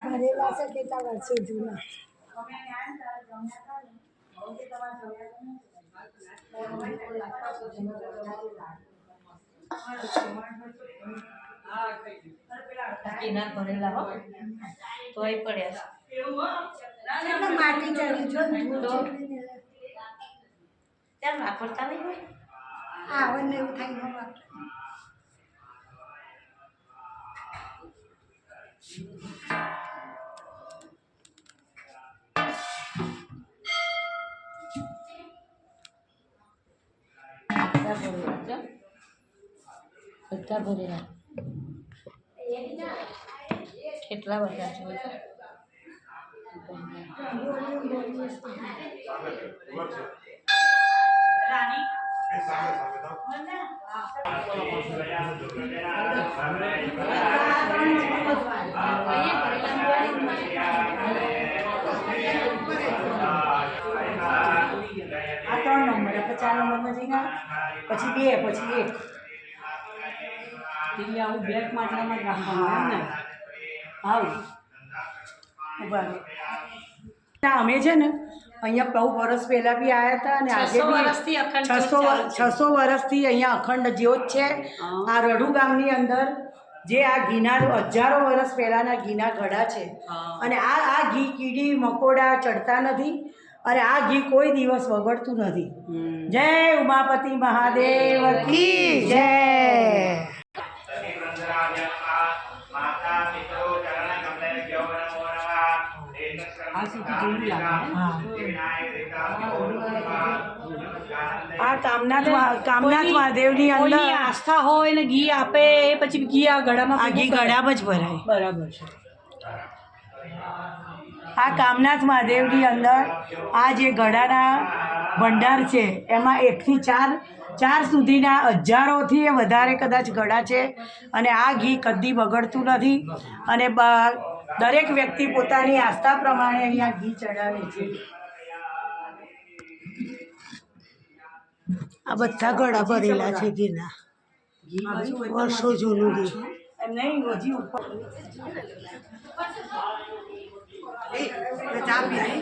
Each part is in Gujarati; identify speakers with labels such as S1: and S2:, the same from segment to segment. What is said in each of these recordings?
S1: ભરેલા છે કેટલા વર્ષો જૂના.
S2: ભરેલા હો તોય પડ્યા
S1: માટી ચડી જો
S2: ત્યાં વાપરતા નહીં હોય
S1: આવને એવું થાય.
S2: બધા ભરેલા કેટલા બધા જોઈએ
S3: આ 3 નંબર 4 નંબરમાં જઈને પછી 2 પછી 1 એટલે આવું બેક માટલામાં રાખવાનું એમ ને. આવું ઉભા અમે છે ને અહીંયા બહુ વર્ષ પહેલાં બી આવ્યા હતા અને આજે બી 600 વર્ષથી અહીંયા અખંડ જ્યોત છે. આ રડુ ગામની અંદર જે આ ઘીના હજારો વર્ષ પહેલાંના ઘીના ઘડા છે અને આ ઘી કીડી મકોડા ચડતા નથી અને આ ઘી કોઈ દિવસ બગડતું નથી. જય ઉમાપતિ મહાદેવ કી જય. આ કામનાથ મહાદેવની અંદર આસ્થા હોય ને ઘી આપે પછી ઘી આ ગળામાં આ ઘી ગળામાં જ ભરાય. બરાબર છે. આ કામનાથ મહાદેવની અંદર આ જે ગળાના ભંડાર છે એમાં 1 થી 4 સુધીના હજારોથી વધારે કદાચ ગળા છે અને આ ઘી કદી બગડતું નથી અને દરેક વ્યક્તિ પોતાની આસ્થા પ્રમાણે અહીંયા ઘી ચડાવે છે.
S1: આ બધા ગળા ભરેલા છે ઘીના, વર્ષો જૂનું ઘી.
S3: એમ નહીં હજી ઉપર
S1: ચા પીધી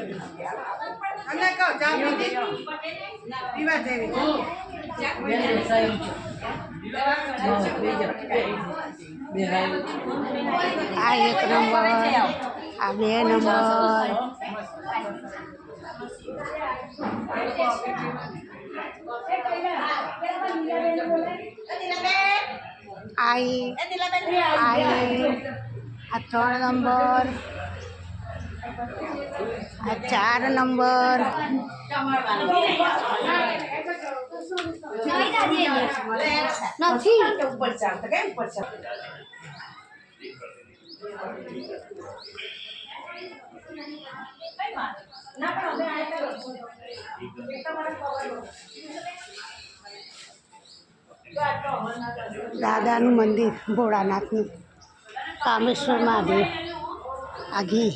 S1: અને કહો ચા પીધી પીવા જેવી આ 1 નંબર આ 2 નંબર આ 3 નંબર આ 4 નંબર નથી. દાદાનું મંદિર ભોળાનાથનું કામેશ્વર મહાદેવ. આ ઘી